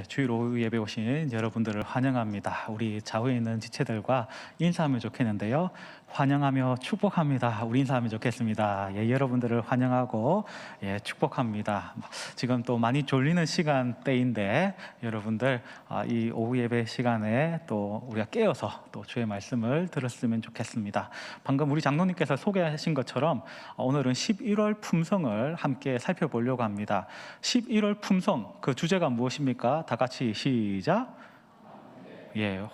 주일 오후 예배 오신 여러분들을 환영합니다. 우리 좌우에 있는 지체들과 인사하면 좋겠는데요. 환영하며 축복합니다. 우리 인사하면 좋겠습니다. 여러분들을 환영하고 축복합니다. 지금 또 많이 졸리는 시간대인데 여러분들 이 오후 예배 시간에 또 우리가 깨어서 또 주의 말씀을 들었으면 좋겠습니다. 방금 우리 장로님께서 소개하신 것처럼 오늘은 11월 품성을 함께 살펴보려고 합니다. 11월 품성, 그 주제가 무엇입니까? 다 같이 시작.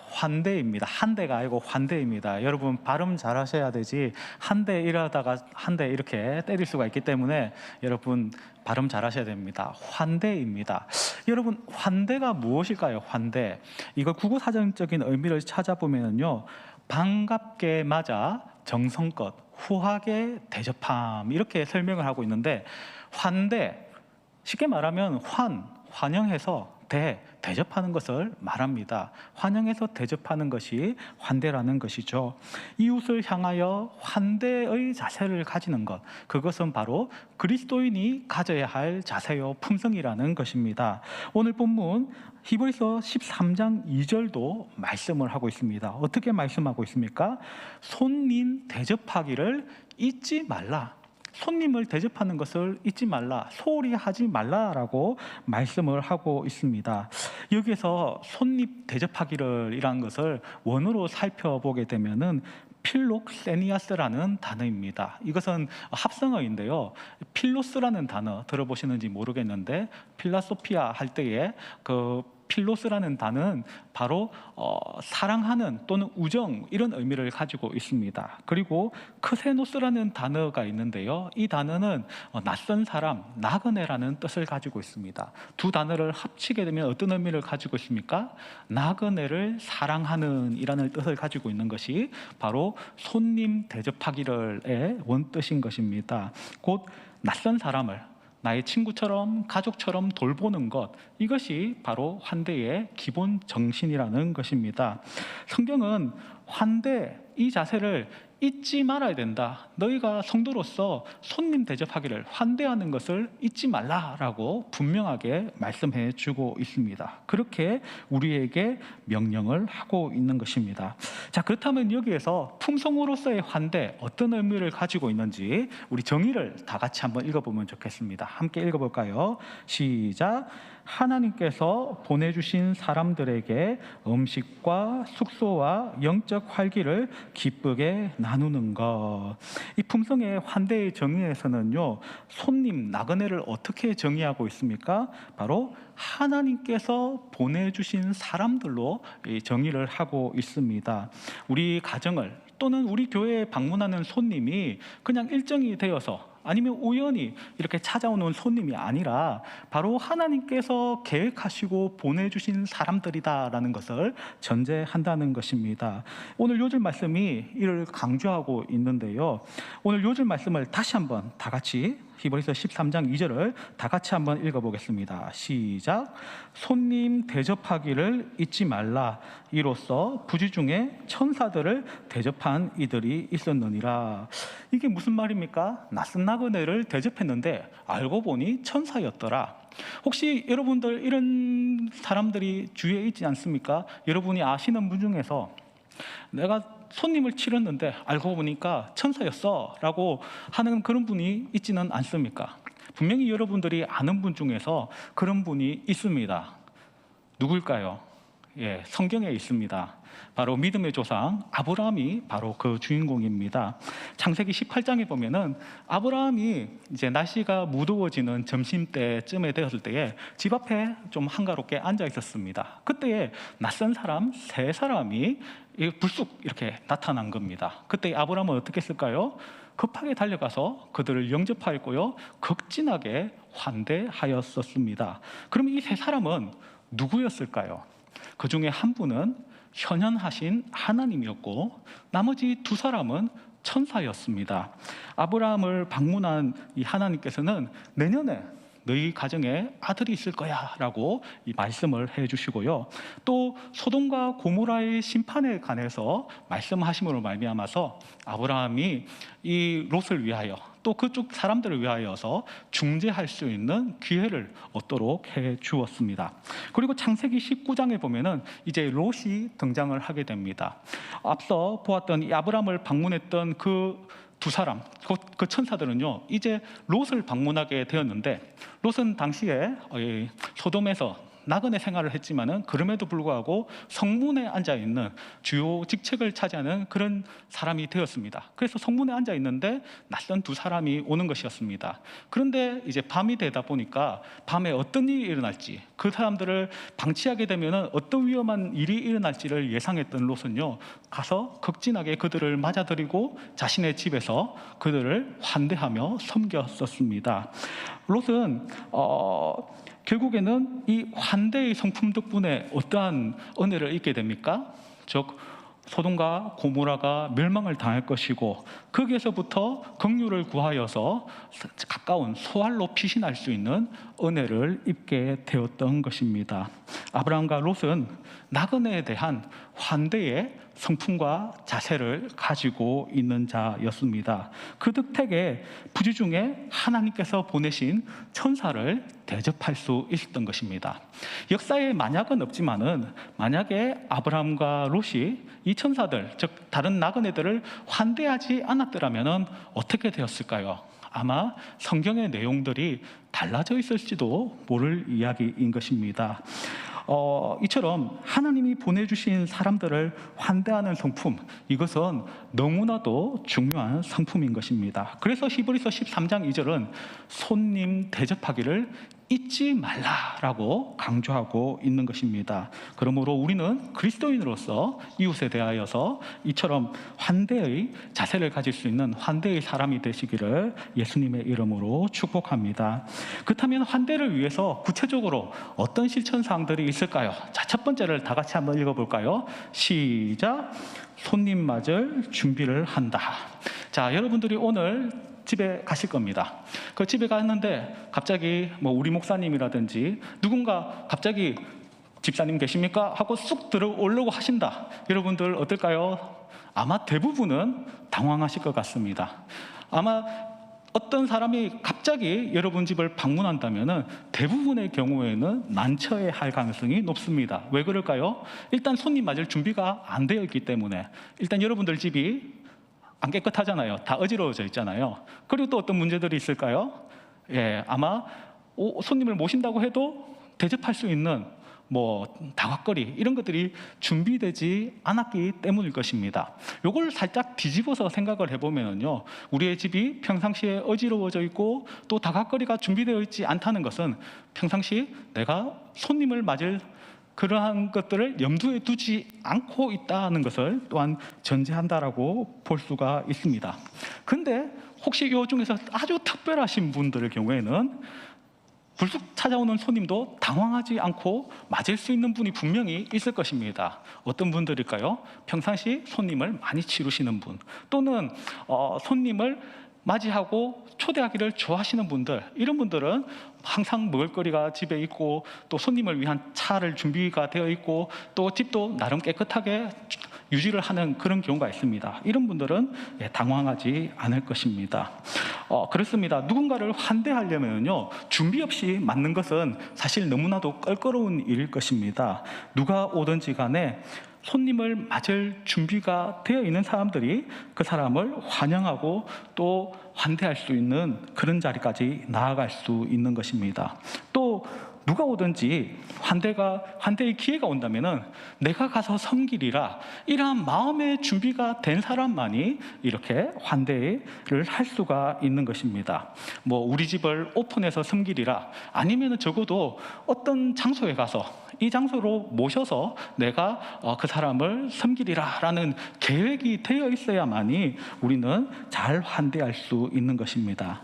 환대입니다. 한 대가 아니고 환대입니다. 여러분 발음 잘 하셔야 되지 한 대 이러다가 한 대 이렇게 때릴 수가 있기 때문에 여러분 발음 잘 하셔야 됩니다. 환대입니다. 여러분 환대가 무엇일까요? 환대. 이거 국어사전적인 의미를 찾아보면요, 반갑게 맞아 정성껏 후하게 대접함, 이렇게 설명을 하고 있는데, 환대, 쉽게 말하면 환영해서 대접하는 것을 말합니다. 환영해서 대접하는 것이 환대라는 것이죠. 이웃을 향하여 환대의 자세를 가지는 것, 그것은 바로 그리스도인이 가져야 할 자세요 품성이라는 것입니다. 오늘 본문 히브리서 13장 2절도 말씀을 하고 있습니다. 어떻게 말씀하고 있습니까? 손님 대접하기를 잊지 말라. 손님을 대접하는 것을 잊지 말라, 소홀히 하지 말라라고 말씀을 하고 있습니다. 여기에서 손님 대접하기를 이란 것을 원어로 살펴보게 되면은 필록세니아스라는 단어입니다. 이것은 합성어인데요, 필로스라는 단어 들어보시는지 모르겠는데, 필라소피아 할 때에 그 필로스라는 단어는 바로 사랑하는 또는 우정, 이런 의미를 가지고 있습니다. 그리고 크세노스라는 단어가 있는데요, 이 단어는 낯선 사람, 나그네라는 뜻을 가지고 있습니다. 두 단어를 합치게 되면 어떤 의미를 가지고 있습니까? 나그네를 사랑하는 이라는 뜻을 가지고 있는 것이 바로 손님 대접하기를의 원뜻인 것입니다. 곧 낯선 사람을 나의 친구처럼 가족처럼 돌보는 것, 이것이 바로 환대의 기본 정신이라는 것입니다. 성경은 환대, 이 자세를 잊지 말아야 된다. 너희가 성도로서 손님 대접하기를, 환대하는 것을 잊지 말라라고 분명하게 말씀해 주고 있습니다. 그렇게 우리에게 명령을 하고 있는 것입니다. 자, 그렇다면 여기에서 품성으로서의 환대, 어떤 의미를 가지고 있는지 우리 정의를 다 같이 한번 읽어보면 좋겠습니다. 함께 읽어볼까요? 시작. 하나님께서 보내주신 사람들에게 음식과 숙소와 영적 활기를 기쁘게 나누는 것. 이 품성의 환대의 정의에서는요, 손님, 나그네를 어떻게 정의하고 있습니까? 바로 하나님께서 보내주신 사람들로 정의를 하고 있습니다. 우리 가정을 또는 우리 교회에 방문하는 손님이 그냥 일정이 되어서 아니면 우연히 이렇게 찾아오는 손님이 아니라 바로 하나님께서 계획하시고 보내주신 사람들이다라는 것을 전제한다는 것입니다. 오늘 요절 말씀이 이를 강조하고 있는데요, 오늘 요절 말씀을 다시 한번 다 같이 히브리서 13장 2절을 다 같이 한번 읽어보겠습니다. 시작. 손님 대접하기를 잊지 말라. 이로써 부지 중에 천사들을 대접한 이들이 있었느니라. 이게 무슨 말입니까? 낯선 나그네를 대접했는데 알고 보니 천사였더라. 혹시 여러분들 이런 사람들이 주위에 있지 않습니까? 여러분이 아시는 분 중에서 내가 손님을 치렀는데 알고 보니까 천사였어 라고 하는 그런 분이 있지는 않습니까? 분명히 여러분들이 아는 분 중에서 그런 분이 있습니다. 누굴까요? 성경에 있습니다. 바로 믿음의 조상 아브라함이 바로 그 주인공입니다. 창세기 18장에 보면은 아브라함이 이제 날씨가 무더워지는 점심때쯤에 되었을 때에 집 앞에 좀 한가롭게 앉아 있었습니다. 그때에 낯선 사람 세 사람이 불쑥 이렇게 나타난 겁니다. 그때 아브라함은 어떻게 했을까요? 급하게 달려가서 그들을 영접하였고요, 극진하게 환대하였었습니다. 그럼 이 세 사람은 누구였을까요? 그 중에 한 분은 현현하신 하나님이었고 나머지 두 사람은 천사였습니다. 아브라함을 방문한 이 하나님께서는 내년에 너희 가정에 아들이 있을 거야 라고 이 말씀을 해주시고요, 또 소돔과 고모라의 심판에 관해서 말씀하심으로 말미암아서 아브라함이 이 롯을 위하여 또 그쪽 사람들을 위하여서 중재할 수 있는 기회를 얻도록 해 주었습니다. 그리고 창세기 19장에 보면은 이제 롯이 등장을 하게 됩니다. 앞서 보았던 이 아브라함을 방문했던 그 두 사람, 그 천사들은요, 이제 롯을 방문하게 되었는데, 롯은 당시에 소돔에서 나그네 생활을 했지만은 그럼에도 불구하고 성문에 앉아 있는 주요 직책을 차지하는 그런 사람이 되었습니다. 그래서 성문에 앉아 있는데 낯선 두 사람이 오는 것이었습니다. 그런데 이제 밤이 되다 보니까 밤에 어떤 일이 일어날지, 그 사람들을 방치하게 되면은 어떤 위험한 일이 일어날지를 예상했던 롯은요, 가서 극진하게 그들을 맞아들이고 자신의 집에서 그들을 환대하며 섬겼었습니다. 롯은 결국에는 이 환대의 성품 덕분에 어떠한 은혜를 잊게 됩니까? 즉 소돔과 고모라가 멸망을 당할 것이고, 거기에서부터 긍휼을 구하여서 가까운 소알로 피신할 수 있는 은혜를 입게 되었던 것입니다. 아브라함과 롯은 나그네에 대한 환대의 성품과 자세를 가지고 있는 자였습니다. 그 덕택에 부지 중에 하나님께서 보내신 천사를 대접할 수 있었던 것입니다. 역사에 만약은 없지만은, 만약에 아브라함과 롯이 이 천사들, 즉 다른 나그네들을 환대하지 않았더라면 어떻게 되었을까요? 아마 성경의 내용들이 달라져 있을지도 모를 이야기인 것입니다. 이처럼 하나님이 보내주신 사람들을 환대하는 성품, 이것은 너무나도 중요한 성품인 것입니다. 그래서 히브리서 13장 2절은 손님 대접하기를 잊지 말라라고 강조하고 있는 것입니다. 그러므로 우리는 그리스도인으로서 이웃에 대하여서 이처럼 환대의 자세를 가질 수 있는 환대의 사람이 되시기를 예수님의 이름으로 축복합니다. 그렇다면 환대를 위해서 구체적으로 어떤 실천사항들이 있을까요? 자, 첫 번째를 다 같이 한번 읽어볼까요? 시작! 손님 맞을 준비를 한다. 자, 여러분들이 오늘 집에 가실 겁니다. 그 집에 갔는데 갑자기 우리 목사님이라든지 누군가 갑자기 집사님 계십니까? 하고 쑥 들어오려고 하신다. 여러분들 어떨까요? 아마 대부분은 당황하실 것 같습니다. 아마 어떤 사람이 갑자기 여러분 집을 방문한다면 대부분의 경우에는 난처해할 가능성이 높습니다. 왜 그럴까요? 일단 손님 맞을 준비가 안 되어 있기 때문에. 일단 여러분들 집이 안 깨끗하잖아요. 다 어지러워져 있잖아요. 그리고 또 어떤 문제들이 있을까요? 아마 손님을 모신다고 해도 대접할 수 있는 다각거리 이런 것들이 준비되지 않았기 때문일 것입니다. 이걸 살짝 뒤집어서 생각을 해보면요, 우리의 집이 평상시에 어지러워져 있고 또 다각거리가 준비되어 있지 않다는 것은 평상시 내가 손님을 맞을 그러한 것들을 염두에 두지 않고 있다는 것을 또한 전제한다라고 볼 수가 있습니다. 근데 혹시 이 중에서 아주 특별하신 분들의 경우에는 불쑥 찾아오는 손님도 당황하지 않고 맞을 수 있는 분이 분명히 있을 것입니다. 어떤 분들일까요? 평상시 손님을 많이 치르시는 분, 또는 손님을 맞이하고 초대하기를 좋아하시는 분들, 이런 분들은 항상 먹을거리가 집에 있고 또 손님을 위한 차를 준비가 되어 있고 또 집도 나름 깨끗하게 유지를 하는 그런 경우가 있습니다. 이런 분들은 당황하지 않을 것입니다. 그렇습니다. 누군가를 환대하려면요, 준비 없이 맞는 것은 사실 너무나도 껄끄러운 일일 것입니다. 누가 오든지 간에 손님을 맞을 준비가 되어 있는 사람들이 그 사람을 환영하고 또 환대할 수 있는 그런 자리까지 나아갈 수 있는 것입니다. 또 누가 오든지 환대의 기회가 온다면은 내가 가서 섬기리라, 이러한 마음의 준비가 된 사람만이 이렇게 환대를 할 수가 있는 것입니다. 우리 집을 오픈해서 섬기리라, 아니면은 적어도 어떤 장소에 가서 이 장소로 모셔서 내가 그 사람을 섬기리라 라는 계획이 되어 있어야만이 우리는 잘 환대할 수 있는 것입니다.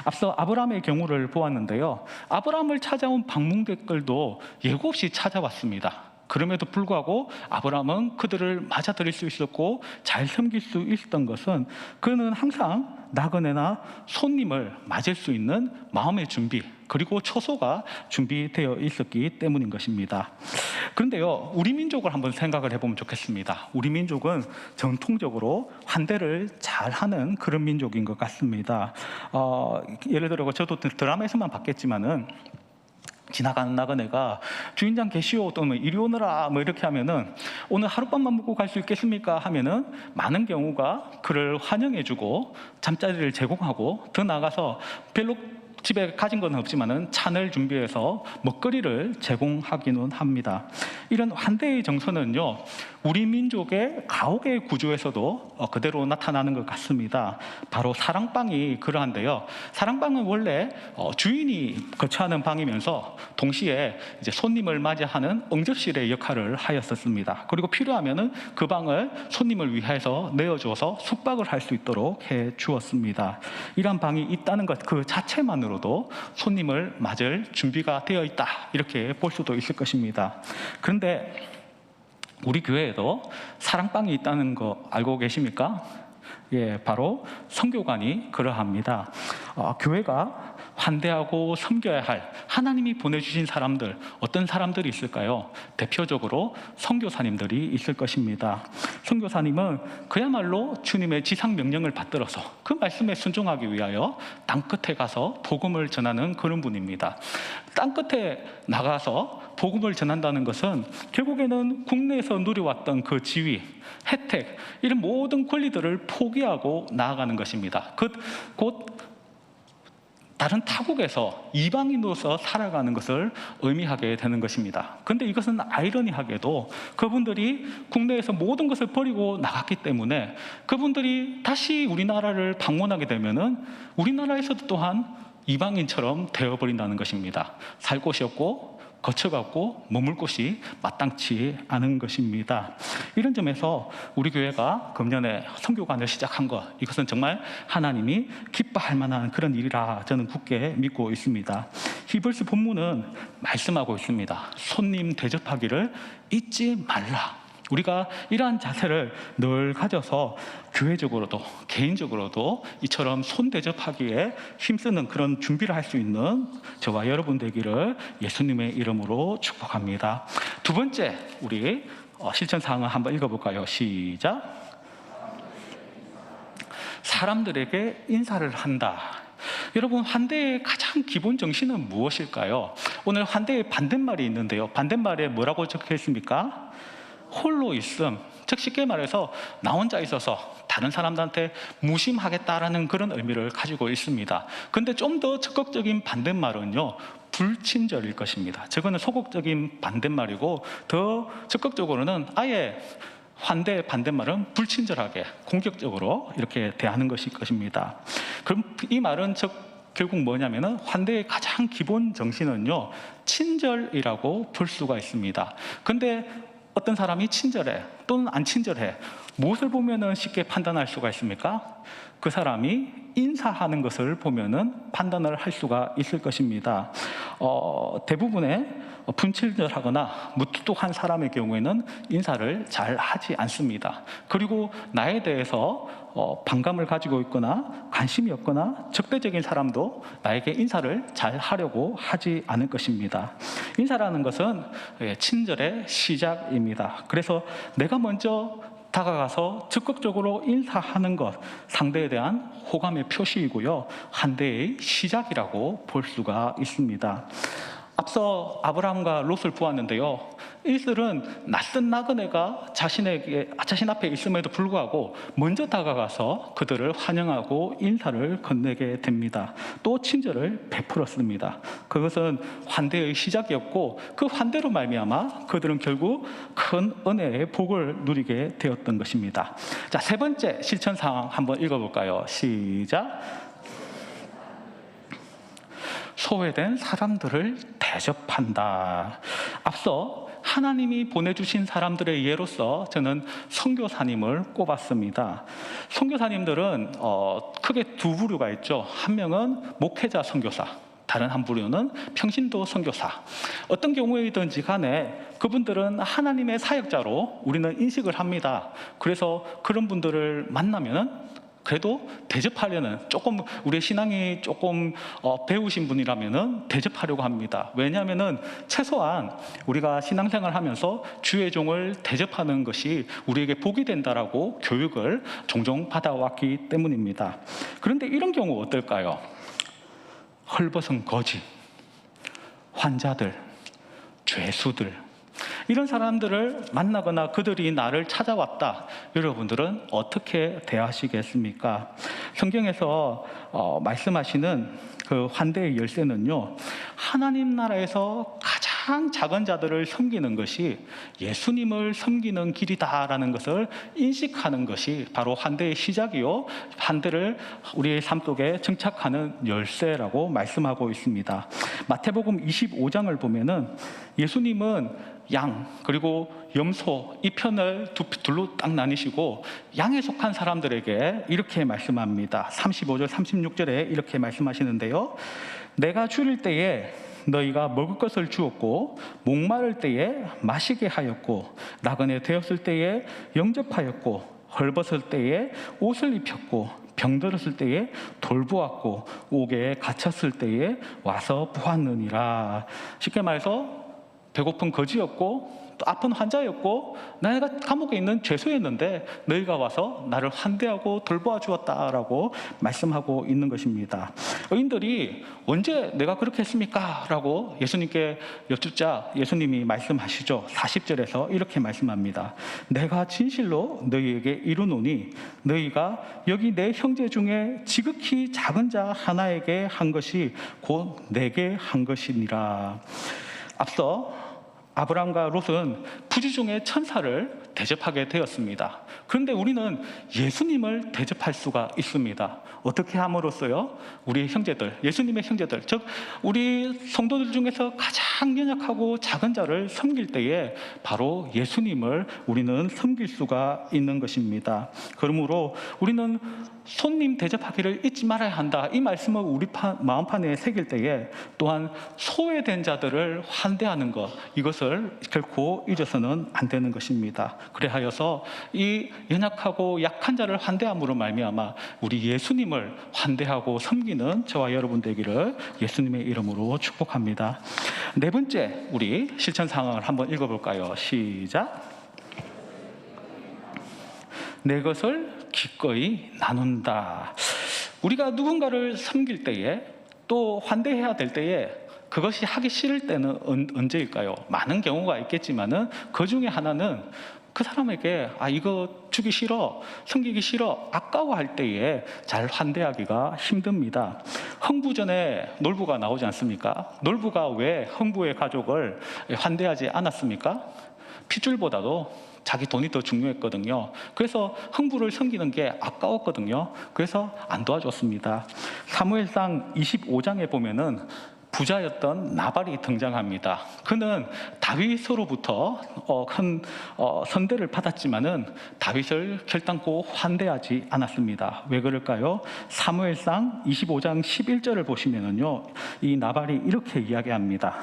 앞서 아브라함의 경우를 보았는데요, 아브라함을 찾아온 방문객들도 예고 없이 찾아왔습니다. 그럼에도 불구하고 아브라함은 그들을 맞아들일 수 있었고 잘 섬길 수 있었던 것은, 그는 항상 나그네나 손님을 맞을 수 있는 마음의 준비, 그리고 초소가 준비되어 있었기 때문인 것입니다. 그런데요, 우리 민족을 한번 생각을 해보면 좋겠습니다. 우리 민족은 전통적으로 환대를 잘하는 그런 민족인 것 같습니다. 예를 들어 저도 드라마에서만 봤겠지만은 지나가는 나그네가 주인장 계시오 또는 이리 오너라 뭐 이렇게 하면은 오늘 하룻밤만 묵고 갈 수 있겠습니까 하면은 많은 경우가 그를 환영해주고 잠자리를 제공하고 더 나아가서 별로 집에 가진 건 없지만은 찬을 준비해서 먹거리를 제공하기는 합니다. 이런 환대의 정서는요, 우리 민족의 가옥의 구조에서도 그대로 나타나는 것 같습니다. 바로 사랑방이 그러한데요. 사랑방은 원래 주인이 거처하는 방이면서 동시에 이제 손님을 맞이하는 응접실의 역할을 하였었습니다. 그리고 필요하면은 그 방을 손님을 위해서 내어줘서 숙박을 할 수 있도록 해 주었습니다. 이런 방이 있다는 것 그 자체만으로도 손님을 맞을 준비가 되어 있다, 이렇게 볼 수도 있을 것입니다. 그런데 우리 교회에도 사랑방이 있다는 거 알고 계십니까? 예, 바로 선교관이 그러합니다. 교회가 환대하고 섬겨야 할 하나님이 보내주신 사람들, 어떤 사람들이 있을까요? 대표적으로 선교사님들이 있을 것입니다. 선교사님은 그야말로 주님의 지상 명령을 받들어서 그 말씀에 순종하기 위하여 땅끝에 가서 복음을 전하는 그런 분입니다. 땅끝에 나가서 복음을 전한다는 것은 결국에는 국내에서 누려왔던 그 지위, 혜택, 이런 모든 권리들을 포기하고 나아가는 것입니다. 곧 다른 타국에서 이방인으로서 살아가는 것을 의미하게 되는 것입니다. 그런데 이것은 아이러니하게도 그분들이 국내에서 모든 것을 버리고 나갔기 때문에 그분들이 다시 우리나라를 방문하게 되면은 우리나라에서도 또한 이방인처럼 되어버린다는 것입니다. 살 곳이 없고 거쳐가고 머물 곳이 마땅치 않은 것입니다. 이런 점에서 우리 교회가 금년에 선교관을 시작한 것, 이것은 정말 하나님이 기뻐할 만한 그런 일이라 저는 굳게 믿고 있습니다. 히브리서 본문은 말씀하고 있습니다. 손님 대접하기를 잊지 말라. 우리가 이러한 자세를 늘 가져서 교회적으로도 개인적으로도 이처럼 손 대접하기에 힘쓰는 그런 준비를 할 수 있는 저와 여러분 되기를 예수님의 이름으로 축복합니다. 두 번째, 우리 실천 사항을 한번 읽어볼까요? 시작. 사람들에게 인사를 한다. 여러분, 환대의 가장 기본 정신은 무엇일까요? 오늘 환대의 반대말이 있는데요. 반대말에 뭐라고 적혀 있습니까? 홀로 있음. 즉 쉽게 말해서 나 혼자 있어서 다른 사람들한테 무심하겠다라는 그런 의미를 가지고 있습니다. 근데 좀 더 적극적인 반대말은요, 불친절일 것입니다. 저거는 소극적인 반대말이고 더 적극적으로는 아예 환대의 반대말은 불친절하게 공격적으로 이렇게 대하는 것일 것입니다. 그럼 이 말은 결국 뭐냐면은 환대의 가장 기본 정신은요, 친절이라고 볼 수가 있습니다. 근데 어떤 사람이 친절해 또는 안 친절해, 무엇을 보면은 쉽게 판단할 수가 있습니까? 그 사람이 인사하는 것을 보면은 판단을 할 수가 있을 것입니다. 대부분의 분친절하거나 무뚝뚝한 사람의 경우에는 인사를 잘 하지 않습니다. 그리고 나에 대해서 반감을 가지고 있거나 관심이 없거나 적대적인 사람도 나에게 인사를 잘 하려고 하지 않을 것입니다. 인사라는 것은 친절의 시작입니다. 그래서 내가 먼저 다가가서 적극적으로 인사하는 것, 상대에 대한 호감의 표시이고요, 환대의 시작이라고 볼 수가 있습니다. 앞서 아브라함과 롯을 보았는데요, 이들은 낯선 나그네가 자신 앞에 있음에도 불구하고 먼저 다가가서 그들을 환영하고 인사를 건네게 됩니다. 또 친절을 베풀었습니다. 그것은 환대의 시작이었고 그 환대로 말미암아 그들은 결국 큰 은혜의 복을 누리게 되었던 것입니다. 자, 세 번째 실천 사항 한번 읽어볼까요? 시작. 소외된 사람들을 대접한다. 앞서 하나님이 보내주신 사람들의 예로서 저는 선교사님을 꼽았습니다. 선교사님들은 크게 두 부류가 있죠. 한 명은 목회자 선교사, 다른 한 부류는 평신도 선교사. 어떤 경우이든지 간에 그분들은 하나님의 사역자로 우리는 인식을 합니다. 그래서 그런 분들을 만나면은 그래도 대접하려는, 조금 우리의 신앙이 조금 배우신 분이라면은 대접하려고 합니다. 왜냐하면은 최소한 우리가 신앙생활 하면서 주의 종을 대접하는 것이 우리에게 복이 된다라고 교육을 종종 받아왔기 때문입니다. 그런데 이런 경우 어떨까요? 헐벗은 거지, 환자들, 죄수들, 이런 사람들을 만나거나 그들이 나를 찾아왔다. 여러분들은 어떻게 대하시겠습니까? 성경에서 말씀하시는 그 환대의 열쇠는요, 하나님 나라에서 가장 작은 자들을 섬기는 것이 예수님을 섬기는 길이다라는 것을 인식하는 것이 바로 환대의 시작이요, 환대를 우리의 삶 속에 정착하는 열쇠라고 말씀하고 있습니다. 마태복음 25장을 보면은 예수님은 양 그리고 염소 이 편을 둘로 딱 나뉘시고 양에 속한 사람들에게 이렇게 말씀합니다. 35절 36절에 이렇게 말씀하시는데요, 내가 줄일 때에 너희가 먹을 것을 주었고, 목마를 때에 마시게 하였고, 나그네 되었을 때에 영접하였고, 헐벗을 때에 옷을 입혔고, 병들었을 때에 돌보았고, 옥에 갇혔을 때에 와서 보았느니라. 쉽게 말해서 배고픈 거지였고 또 아픈 환자였고 내가 감옥에 있는 죄수였는데 너희가 와서 나를 환대하고 돌보아 주었다라고 말씀하고 있는 것입니다. 의인들이 언제 내가 그렇게 했습니까? 라고 예수님께 여쭙자 예수님이 말씀하시죠. 40절에서 이렇게 말씀합니다. 내가 진실로 너희에게 이르노니 너희가 여기 내 형제 중에 지극히 작은 자 하나에게 한 것이 곧 내게 한 것이니라. 앞서 아브람과 롯은 부지중의 천사를 대접하게 되었습니다. 그런데 우리는 예수님을 대접할 수가 있습니다. 어떻게 함으로써요? 우리 형제들, 예수님의 형제들, 즉 우리 성도들 중에서 가장 연약하고 작은 자를 섬길 때에 바로 예수님을 우리는 섬길 수가 있는 것입니다. 그러므로 우리는 손님 대접하기를 잊지 말아야 한다, 이 말씀을 우리 마음판에 새길 때에 또한 소외된 자들을 환대하는 것, 이것을 결코 잊어서는 안 되는 것입니다. 그래하여서 이 연약하고 약한 자를 환대함으로 말미암아 우리 예수님을 환대하고 섬기는 저와 여러분 되기를 예수님의 이름으로 축복합니다. 네 번째, 우리 실천 상황을 한번 읽어볼까요? 시작. 내 것을 기꺼이 나눈다. 우리가 누군가를 섬길 때에 또 환대해야 될 때에 그것이 하기 싫을 때는 언제일까요? 많은 경우가 있겠지만은 그 중에 하나는 그 사람에게 이거 주기 싫어, 섬기기 싫어, 아까워할 때에 잘 환대하기가 힘듭니다. 흥부전에 놀부가 나오지 않습니까? 놀부가 왜 흥부의 가족을 환대하지 않았습니까? 핏줄보다도 자기 돈이 더 중요했거든요. 그래서 흥부를 섬기는 게 아까웠거든요. 그래서 안 도와줬습니다. 사무엘상 25장에 보면은 부자였던 나발이 등장합니다. 그는 다윗으로부터 큰 선대를 받았지만은 다윗을 결단코 환대하지 않았습니다. 왜 그럴까요? 사무엘상 25장 11절을 보시면은요, 이 나발이 이렇게 이야기합니다.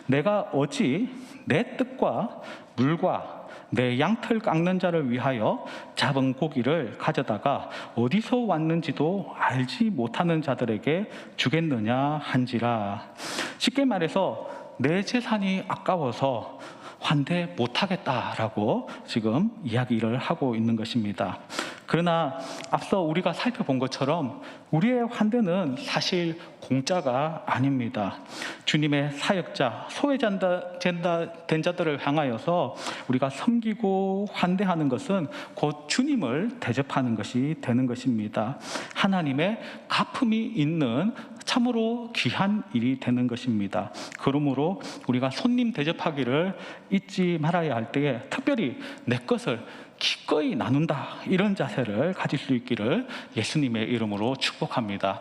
내가 어찌 내 뜻과 물과 내 양털 깎는 자를 위하여 잡은 고기를 가져다가 어디서 왔는지도 알지 못하는 자들에게 주겠느냐 한지라. 쉽게 말해서 내 재산이 아까워서 환대 못하겠다라고 지금 이야기를 하고 있는 것입니다. 그러나 앞서 우리가 살펴본 것처럼 우리의 환대는 사실 공짜가 아닙니다. 주님의 사역자, 소외된 자들을 향하여서 우리가 섬기고 환대하는 것은 곧 주님을 대접하는 것이 되는 것입니다. 하나님의 가품이 있는 참으로 귀한 일이 되는 것입니다. 그러므로 우리가 손님 대접하기를 잊지 말아야 할 때에 특별히 내 것을 기꺼이 나눈다, 이런 자세를 가질 수 있기를 예수님의 이름으로 축복합니다.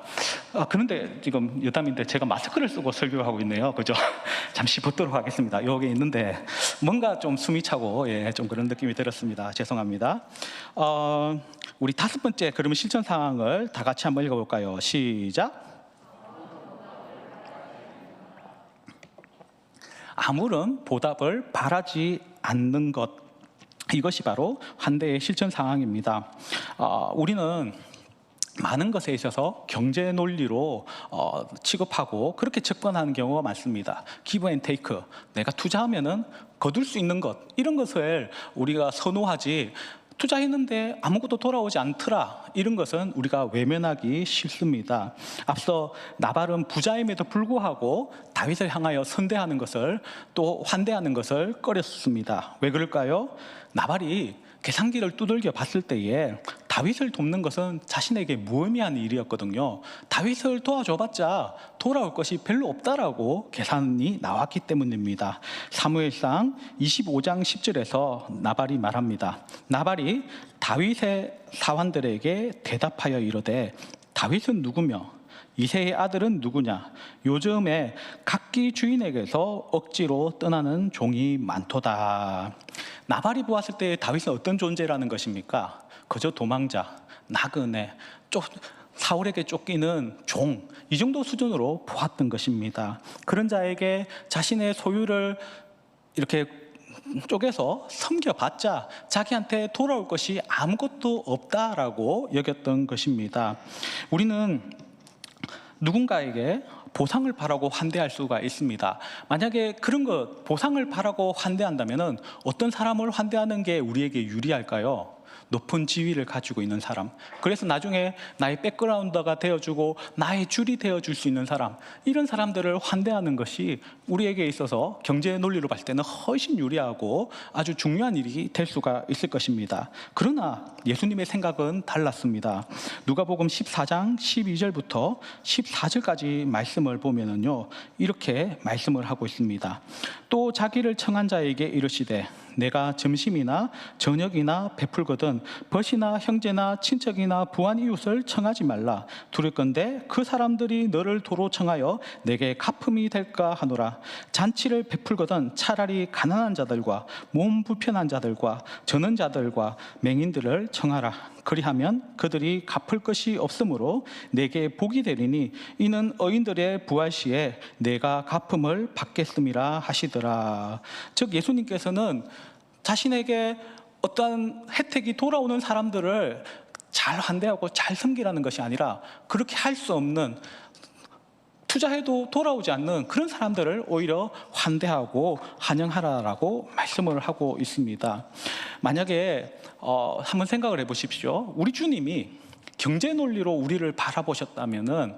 그런데 지금 여담인데 제가 마스크를 쓰고 설교하고 있네요. 그죠? 잠시 벗도록 하겠습니다. 여기 있는데 뭔가 좀 숨이 차고 좀 그런 느낌이 들었습니다. 죄송합니다. 우리 다섯 번째, 그러면 실천 상황을 다 같이 한번 읽어볼까요? 시작. 아무런 보답을 바라지 않는 것, 이것이 바로 환대의 실천 상황입니다. 우리는 많은 것에 있어서 경제 논리로 취급하고 그렇게 접근하는 경우가 많습니다. 기브 앤 테이크, 내가 투자하면은 거둘 수 있는 것, 이런 것을 우리가 선호하지, 투자했는데 아무것도 돌아오지 않더라, 이런 것은 우리가 외면하기 싫습니다. 앞서 나발은 부자임에도 불구하고 다윗을 향하여 선대하는 것을, 또 환대하는 것을 꺼렸습니다. 왜 그럴까요? 나발이 계산기를 두들겨 봤을 때에 다윗을 돕는 것은 자신에게 무의미한 일이었거든요. 다윗을 도와줘봤자 돌아올 것이 별로 없다라고 계산이 나왔기 때문입니다. 사무엘상 25장 10절에서 나발이 말합니다. 나발이 다윗의 사환들에게 대답하여 이르되 다윗은 누구며 이새의 아들은 누구냐? 요즘에 각기 주인에게서 억지로 떠나는 종이 많도다. 나발이 보았을 때 다윗은 어떤 존재라는 것입니까? 그저 도망자, 나그네, 사울에게 쫓기는 종, 이 정도 수준으로 보았던 것입니다. 그런 자에게 자신의 소유를 이렇게 쪼개서 섬겨봤자 자기한테 돌아올 것이 아무것도 없다라고 여겼던 것입니다. 우리는 누군가에게 보상을 바라고 환대할 수가 있습니다. 만약에 그런 것, 보상을 바라고 환대한다면 어떤 사람을 환대하는 게 우리에게 유리할까요? 높은 지위를 가지고 있는 사람, 그래서 나중에 나의 백그라운더가 되어주고 나의 줄이 되어줄 수 있는 사람, 이런 사람들을 환대하는 것이 우리에게 있어서 경제 논리로 봤을 때는 훨씬 유리하고 아주 중요한 일이 될 수가 있을 것입니다. 그러나 예수님의 생각은 달랐습니다. 누가복음 14장 12절부터 14절까지 말씀을 보면은요, 이렇게 말씀을 하고 있습니다. 또 자기를 청한 자에게 이르시되 내가 점심이나 저녁이나 베풀거든 벗이나 형제나 친척이나 부한 이웃을 청하지 말라. 두렵건대 그 사람들이 너를 도로 청하여 내게 갚음이 될까 하노라. 잔치를 베풀거든 차라리 가난한 자들과 몸 불편한 자들과 저는 자들과 맹인들을 청하라. 그리하면 그들이 갚을 것이 없으므로 내게 복이 되리니 이는 어인들의 부활 시에 내가 갚음을 받겠음이라 하시더라. 즉 예수님께서는 자신에게 어떠한 혜택이 돌아오는 사람들을 잘 환대하고 잘 섬기라는 것이 아니라 그렇게 할 수 없는, 투자해도 돌아오지 않는 그런 사람들을 오히려 환대하고 환영하라라고 말씀을 하고 있습니다. 만약에 한번 생각을 해보십시오. 우리 주님이 경제 논리로 우리를 바라보셨다면은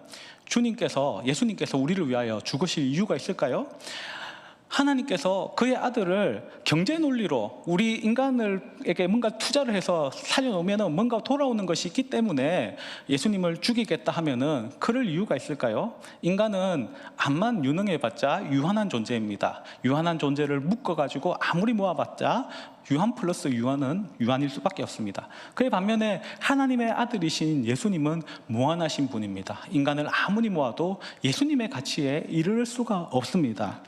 예수님께서 우리를 위하여 죽으실 이유가 있을까요? 하나님께서 그의 아들을 경제 논리로 우리 인간에게 뭔가 투자를 해서 살려놓으면 뭔가 돌아오는 것이 있기 때문에 예수님을 죽이겠다 하면은 그럴 이유가 있을까요? 인간은 암만 유능해봤자 유한한 존재입니다. 유한한 존재를 묶어가지고 아무리 모아봤자 유한 플러스 유한은 유한일 수밖에 없습니다. 그에 반면에 하나님의 아들이신 예수님은 무한하신 분입니다. 인간을 아무리 모아도 예수님의 가치에 이를 수가 없습니다.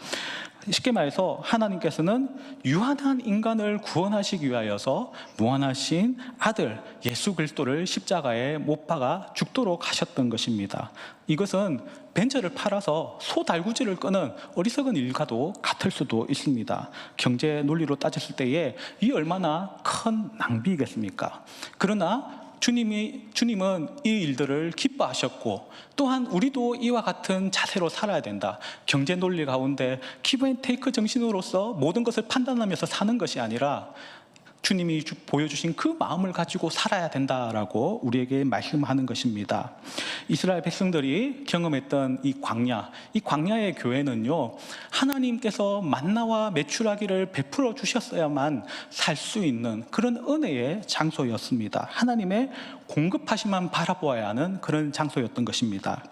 쉽게 말해서 하나님께서는 유한한 인간을 구원하시기 위하여서 무한하신 아들 예수 그리스도를 십자가에 못 박아 죽도록 하셨던 것입니다. 이것은 벤처를 팔아서 소달구지를 끄는 어리석은 일과도 같을 수도 있습니다. 경제 논리로 따졌을 때에 이 얼마나 큰 낭비겠습니까? 그러나 주님은 이 일들을 기뻐하셨고, 또한 우리도 이와 같은 자세로 살아야 된다. 경제 논리 가운데 기브 앤 테이크 정신으로서 모든 것을 판단하면서 사는 것이 아니라 주님이 보여주신 그 마음을 가지고 살아야 된다라고 우리에게 말씀하는 것입니다. 이스라엘 백성들이 경험했던 이 광야의 교회는요, 하나님께서 만나와 메추라기를 베풀어 주셨어야만 살 수 있는 그런 은혜의 장소였습니다. 하나님의 공급하심만 바라보아야 하는 그런 장소였던 것입니다.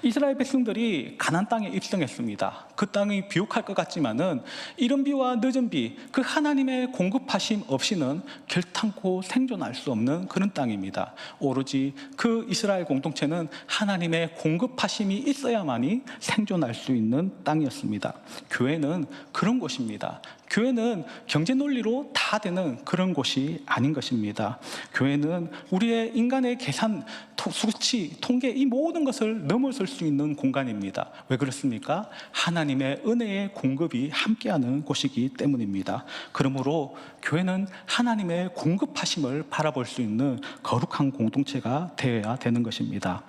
이스라엘 백성들이 가나안 땅에 입성했습니다. 그 땅이 비옥할 것 같지만은 이른 비와 늦은 비, 그 하나님의 공급하심 없이는 결탄코 생존할 수 없는 그런 땅입니다. 오로지 그 이스라엘 공동체는 하나님의 공급하심이 있어야만이 생존할 수 있는 땅이었습니다. 교회는 그런 곳입니다. 교회는 경제 논리로 다 되는 그런 곳이 아닌 것입니다. 교회는 우리의 인간의 계산, 수치, 통계 이 모든 것을 넘어설 수 있는 공간입니다. 왜 그렇습니까? 하나님의 은혜의 공급이 함께하는 곳이기 때문입니다. 그러므로 교회는 하나님의 공급하심을 바라볼 수 있는 거룩한 공동체가 되어야 되는 것입니다.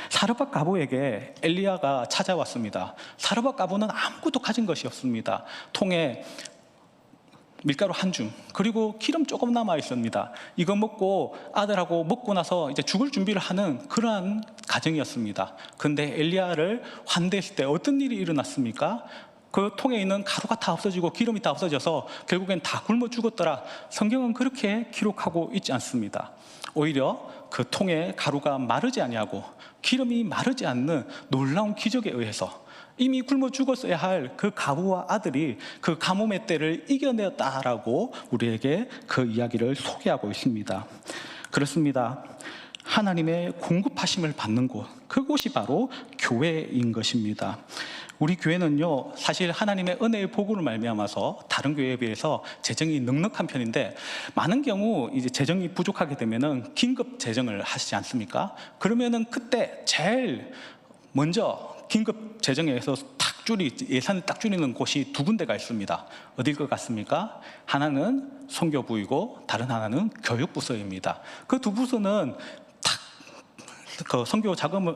사르밧 가보에게 엘리야가 찾아왔습니다. 사르밧 가보는 아무것도 가진 것이 없습니다. 통에 밀가루 한 줌, 그리고 기름 조금 남아 있습니다. 이거 먹고 아들하고 먹고 나서 이제 죽을 준비를 하는 그러한 가정이었습니다. 근데 엘리야를 환대했을 때 어떤 일이 일어났습니까? 그 통에 있는 가루가 다 없어지고 기름이 다 없어져서 결국엔 다 굶어 죽었더라. 성경은 그렇게 기록하고 있지 않습니다. 오히려 그 통에 가루가 마르지 아니하고 기름이 마르지 않는 놀라운 기적에 의해서 이미 굶어 죽었어야 할 그 가부와 아들이 그 가뭄의 때를 이겨냈다라고 우리에게 그 이야기를 소개하고 있습니다. 그렇습니다. 하나님의 공급하심을 받는 곳, 그곳이 바로 교회인 것입니다. 우리 교회는요, 사실 하나님의 은혜의 복으로 말미암아서 다른 교회에 비해서 재정이 넉넉한 편인데, 많은 경우 이제 재정이 부족하게 되면은 긴급 재정을 하시지 않습니까? 그러면은 그때 제일 먼저 긴급 재정에서 예산을 딱 줄이는 곳이 두 군데가 있습니다. 어딜 것 같습니까? 하나는 선교부이고 다른 하나는 교육부서입니다. 그 두 부서는 그 선교 자금을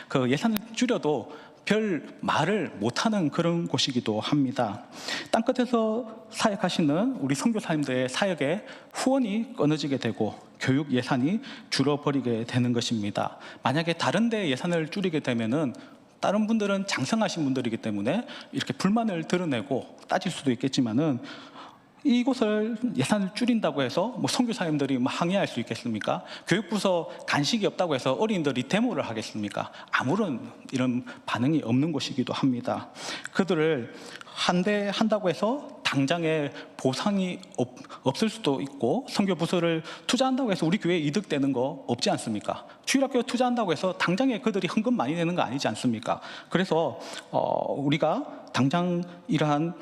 그 예산을 줄여도 별 말을 못하는 그런 곳이기도 합니다. 땅끝에서 사역하시는 우리 선교사님들의 사역에 후원이 끊어지게 되고 교육 예산이 줄어버리게 되는 것입니다. 만약에 다른 데 예산을 줄이게 되면은 다른 분들은 장성하신 분들이기 때문에 이렇게 불만을 드러내고 따질 수도 있겠지만은, 이곳을 예산을 줄인다고 해서 선교사님들이 항의할 수 있겠습니까? 교육부서 간식이 없다고 해서 어린이들이 데모를 하겠습니까? 아무런 이런 반응이 없는 곳이기도 합니다. 그들을 한다고 해서 당장에 보상이 없을 수도 있고, 선교부서를 투자한다고 해서 우리 교회에 이득되는 거 없지 않습니까? 주일학교에 투자한다고 해서 당장에 그들이 헌금 많이 내는 거 아니지 않습니까? 그래서 우리가 당장 이러한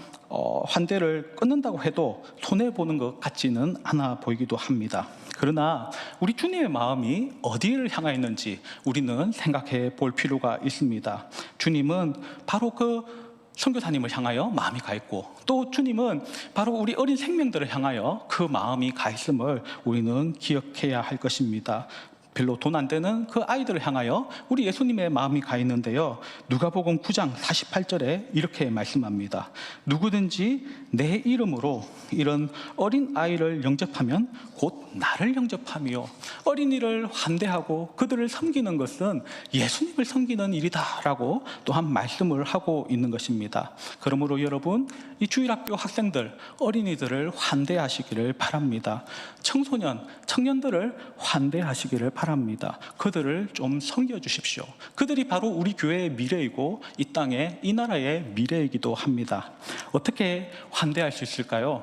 환대를 끊는다고 해도 손해보는 것 같지는 않아 보이기도 합니다. 그러나 우리 주님의 마음이 어디를 향하였는지 우리는 생각해 볼 필요가 있습니다. 주님은 바로 그 선교사님을 향하여 마음이 가 있고, 또 주님은 바로 우리 어린 생명들을 향하여 그 마음이 가 있음을 우리는 기억해야 할 것입니다. 별로 돈 안 되는 그 아이들을 향하여 우리 예수님의 마음이 가 있는데요, 누가복음 9장 48절에 이렇게 말씀합니다. 누구든지 내 이름으로 이런 어린 아이를 영접하면 곧 나를 영접하며, 어린이를 환대하고 그들을 섬기는 것은 예수님을 섬기는 일이다라고 또한 말씀을 하고 있는 것입니다. 그러므로 여러분, 이 주일학교 학생들, 어린이들을 환대하시기를 바랍니다. 청소년, 청년들을 환대하시기를 바랍니다. 그들을 좀 섬겨주십시오. 그들이 바로 우리 교회의 미래이고 이 땅의, 이 나라의 미래이기도 합니다. 어떻게 환대할 수 있을까요?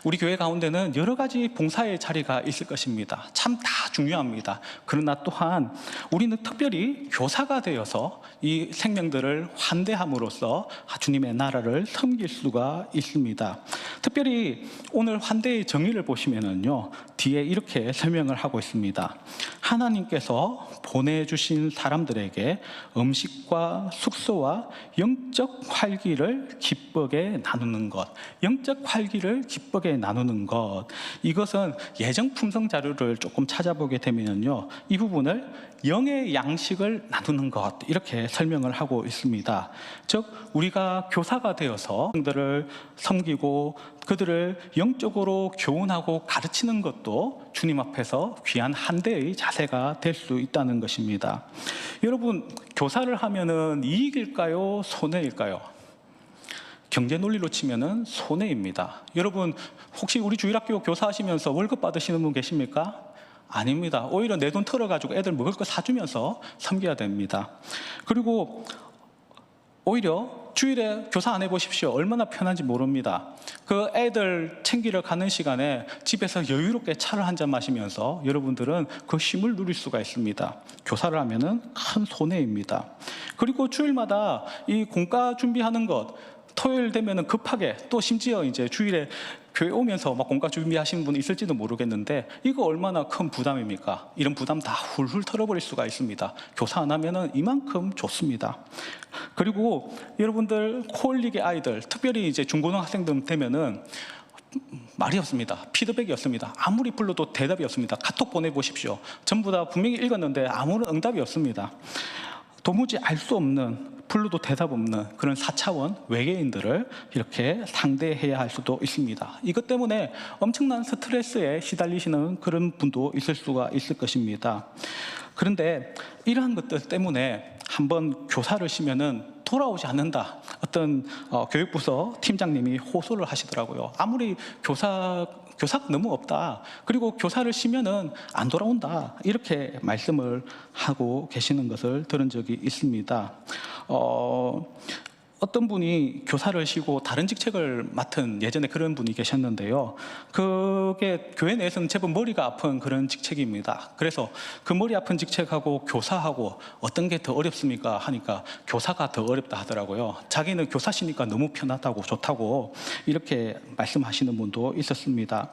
우리 교회 가운데는 여러 가지 봉사의 자리가 있을 것입니다. 참 다 중요합니다. 그러나 또한 우리는 특별히 교사가 되어서 이 생명들을 환대함으로써 주님의 나라를 섬길 수가 있습니다. 특별히 오늘 환대의 정의를 보시면은요, 뒤에 이렇게 설명을 하고 있습니다. 하나님께서 보내주신 사람들에게 음식과 숙소와 영적 활기를 기쁘게 나누는 것, 영적 활기를 기쁘게 나누는 것, 이것은 예정 품성 자료를 조금 찾아보게 되면요, 이 부분을 영의 양식을 나누는 것, 이렇게 설명을 하고 있습니다. 즉 우리가 교사가 되어서 그들을 섬기고 그들을 영적으로 교훈하고 가르치는 것도 주님 앞에서 귀한 한대의 자세가 될 수 있다는 것입니다. 여러분, 교사를 하면은 이익일까요? 손해일까요? 경제 논리로 치면은 손해입니다. 여러분, 혹시 우리 주일학교 교사하시면서 월급 받으시는 분 계십니까? 아닙니다. 오히려 내 돈 털어가지고 애들 먹을 거 사주면서 섬겨야 됩니다. 그리고 오히려 주일에 교사 안 해보십시오. 얼마나 편한지 모릅니다. 그 애들 챙기러 가는 시간에 집에서 여유롭게 차를 한 잔 마시면서 여러분들은 그 쉼을 누릴 수가 있습니다. 교사를 하면은 큰 손해입니다. 그리고 주일마다 이 공과 준비하는 것, 토요일 되면은 급하게 또 심지어 이제 주일에 교회 오면서 막 공과 준비하시는 분이 있을지도 모르겠는데 이거 얼마나 큰 부담입니까? 이런 부담 다 훌훌 털어버릴 수가 있습니다. 교사 안 하면은 이만큼 좋습니다. 그리고 여러분들 코올릭의 아이들, 특별히 이제 중고등학생들 되면은 말이 없습니다. 피드백이 없습니다. 아무리 불러도 대답이 없습니다. 카톡 보내보십시오. 전부 다 분명히 읽었는데 아무런 응답이 없습니다. 도무지 알 수 없는, 불러도 대답 없는 그런 4차원 외계인들을 이렇게 상대해야 할 수도 있습니다. 이것 때문에 엄청난 스트레스에 시달리시는 그런 분도 있을 수가 있을 것입니다. 그런데 이러한 것들 때문에 한번 교사를 쉬면은 돌아오지 않는다. 어떤 교육부서 팀장님이 호소를 하시더라고요. 아무리 교사가 너무 없다. 그리고 교사를 쉬면은 안 돌아온다. 이렇게 말씀을 하고 계시는 것을 들은 적이 있습니다. 어떤 분이 교사를 쉬고 다른 직책을 맡은 예전에 그런 분이 계셨는데요. 그게 교회 내에서는 제법 머리가 아픈 그런 직책입니다. 그래서 그 머리 아픈 직책하고 교사하고 어떤 게 더 어렵습니까? 하니까 교사가 더 어렵다 하더라고요. 자기는 교사 쉬니까 너무 편하다고 좋다고 이렇게 말씀하시는 분도 있었습니다.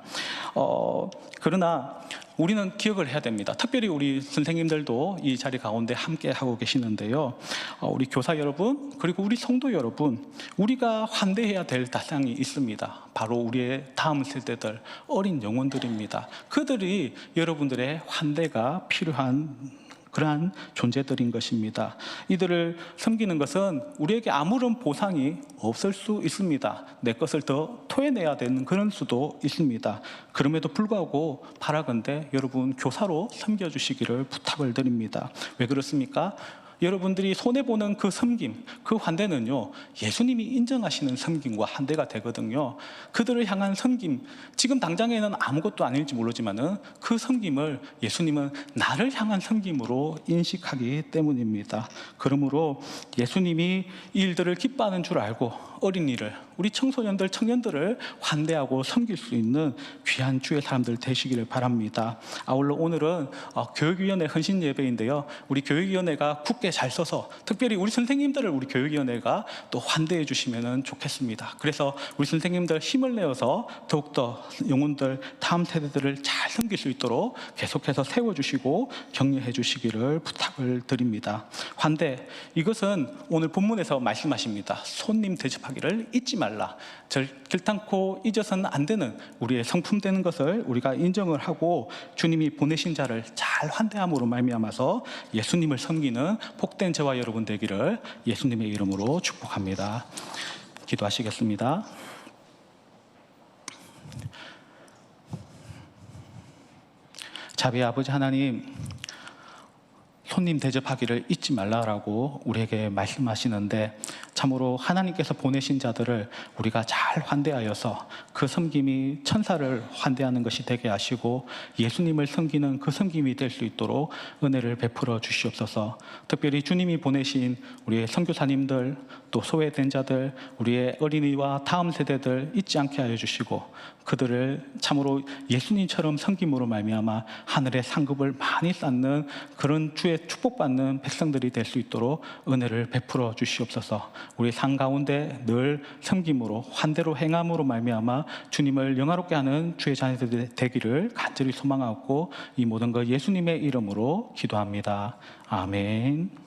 그러나 우리는 기억을 해야 됩니다. 특별히 우리 선생님들도 이 자리 가운데 함께 하고 계시는데요. 우리 교사 여러분, 그리고 우리 성도 여러분, 우리가 환대해야 될 대상이 있습니다. 바로 우리의 다음 세대들, 어린 영혼들입니다. 그들이 여러분들의 환대가 필요한 그러한 존재들인 것입니다. 이들을 섬기는 것은 우리에게 아무런 보상이 없을 수 있습니다. 내 것을 더 토해내야 되는 그런 수도 있습니다. 그럼에도 불구하고 바라건대 여러분 교사로 섬겨주시기를 부탁을 드립니다. 왜 그렇습니까? 여러분들이 손해보는 그 섬김, 그 환대는요, 예수님이 인정하시는 섬김과 환대가 되거든요. 그들을 향한 섬김, 지금 당장에는 아무것도 아닐지 모르지만은 그 섬김을 예수님은 나를 향한 섬김으로 인식하기 때문입니다. 그러므로 예수님이 이 일들을 기뻐하는 줄 알고 어린이를, 우리 청소년들, 청년들을 환대하고 섬길 수 있는 귀한 주의 사람들 되시기를 바랍니다. 아울러 오늘은 교육위원회 헌신 예배인데요. 우리 교육위원회가 굳게 잘 서서 특별히 우리 선생님들을 우리 교육위원회가 또 환대해 주시면 좋겠습니다. 그래서 우리 선생님들 힘을 내어서 더욱더 영혼들, 다음 세대들을 잘 섬길 수 있도록 계속해서 세워주시고 격려해 주시기를 부탁을 드립니다. 환대, 이것은 오늘 본문에서 말씀하십니다. 손님 대접하기를 잊지 말라. 결탄코 잊어서는 안 되는 우리의 성품 되는 것을 우리가 인정을 하고 주님이 보내신 자를 잘 환대함으로 말미암아서 예수님을 섬기는 복된 저와 여러분 되기를 예수님의 이름으로 축복합니다. 기도하시겠습니다. 자비의 아버지 하나님, 손님 대접하기를 잊지 말라라고 우리에게 말씀하시는데 참으로 하나님께서 보내신 자들을 우리가 잘 환대하여서 그 섬김이 천사를 환대하는 것이 되게 하시고 예수님을 섬기는 그 섬김이 될 수 있도록 은혜를 베풀어 주시옵소서. 특별히 주님이 보내신 우리의 선교사님들, 또 소외된 자들, 우리의 어린이와 다음 세대들 잊지 않게 하여 주시고 그들을 참으로 예수님처럼 섬김으로 말미암아 하늘의 상급을 많이 쌓는 그런 주의 축복받는 백성들이 될 수 있도록 은혜를 베풀어 주시옵소서. 우리 삶 가운데 늘 섬김으로 환대로 행함으로 말미암아 주님을 영화롭게 하는 주의 자녀들 되기를 간절히 소망하고 이 모든 것 예수님의 이름으로 기도합니다. 아멘.